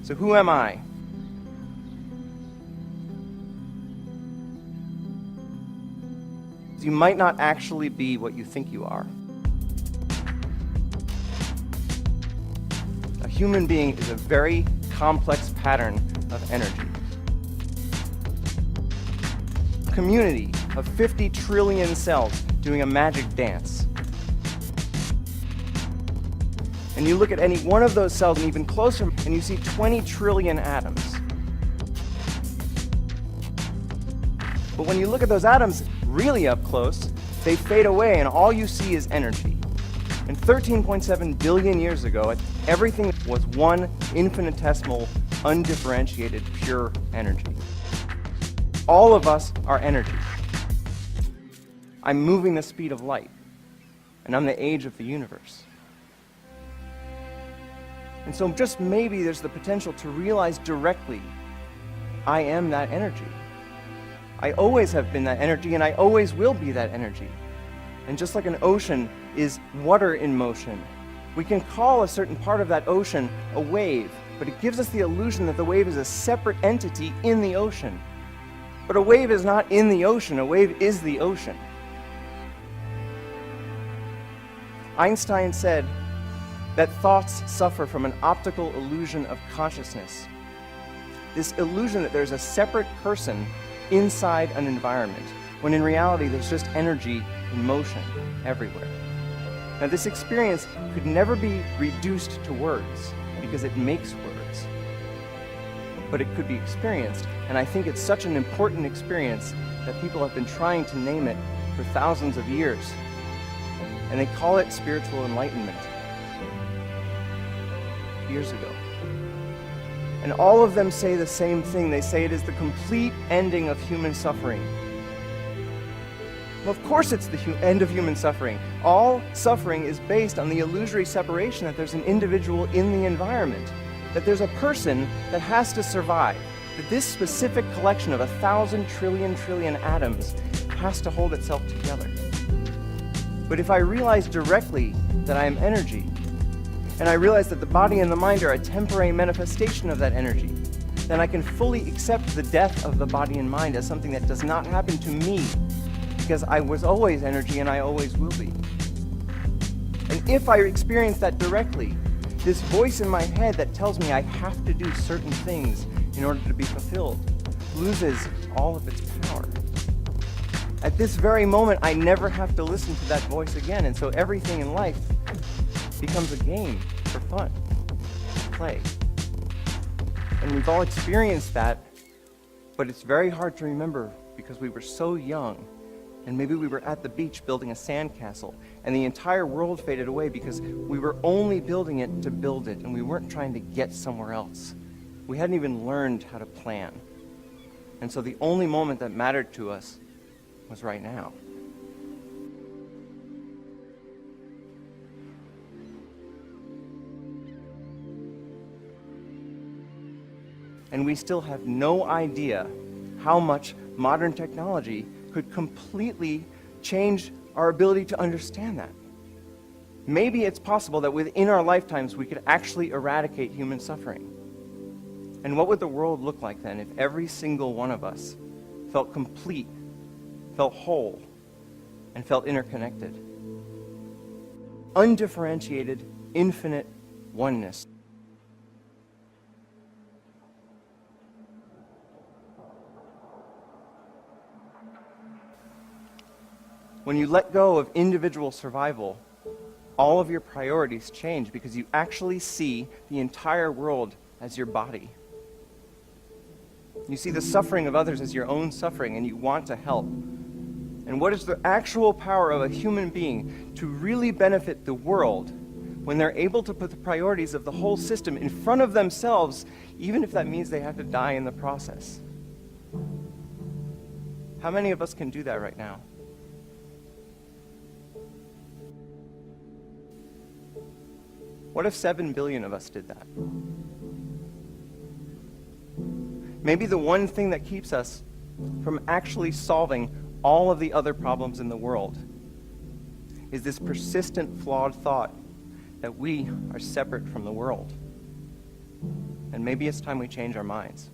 So who am I? You might not actually be what you think you are. A human being is a very complex pattern of energy. A community of 50 trillion cells doing a magic dance. And you look at any one of those cells and even closer, and you see 20 trillion atoms. But when you look at those atoms really up close, they fade away and all you see is energy. And 13.7 billion years ago, everything was one infinitesimal, undifferentiated, pure energy. All of us are energy. I'm moving the speed of light, and I'm the age of the universe. And so just maybe there's the potential to realize directly, I am that energy. I always have been that energy, and I always will be that energy. And just like an ocean is water in motion, we can call a certain part of that ocean a wave, but it gives us the illusion that the wave is a separate entity in the ocean. But a wave is not in the ocean, a wave is the ocean. Einstein said that thoughts suffer from an optical illusion of consciousness. This illusion that there's a separate person inside an environment, when in reality there's just energy in motion everywhere. Now this experience could never be reduced to words because it makes words, but it could be experienced, and I think it's such an important experience that people have been trying to name it for thousands of years, and they call it spiritual enlightenment years ago. And all of them say the same thing. They say it is the complete ending of human suffering. Well, of course it's the end of human suffering. All suffering is based on the illusory separation that there's an individual in the environment, that there's a person that has to survive, that this specific collection of 1,000 trillion atoms has to hold itself together. But if I realize directly that I am energy, and I realize that the body and the mind are a temporary manifestation of that energy, then I can fully accept the death of the body and mind as something that does not happen to me, because I was always energy and I always will be. And if I experience that directly, this voice in my head that tells me I have to do certain things in order to be fulfilled loses all of its power. At this very moment, I never have to listen to that voice again, and so everything in life becomes a game for fun, play. And we've all experienced that, but it's very hard to remember because we were so young, and maybe we were at the beach building a sandcastle, and the entire world faded away because we were only building it to build it, and we weren't trying to get somewhere else. We hadn't even learned how to plan. And so the only moment that mattered to us was right now. And we still have no idea how much modern technology could completely change our ability to understand that. Maybe it's possible that within our lifetimes we could actually eradicate human suffering. And what would the world look like then if every single one of us felt complete, felt whole, and felt interconnected? Undifferentiated, infinite oneness. When you let go of individual survival, all of your priorities change because you actually see the entire world as your body. You see the suffering of others as your own suffering, and you want to help. And what is the actual power of a human being to really benefit the world when they're able to put the priorities of the whole system in front of themselves, even if that means they have to die in the process? How many of us can do that right now? What if 7 billion of us did that? Maybe the one thing that keeps us from actually solving all of the other problems in the world is this persistent, flawed thought that we are separate from the world. And maybe it's time we change our minds.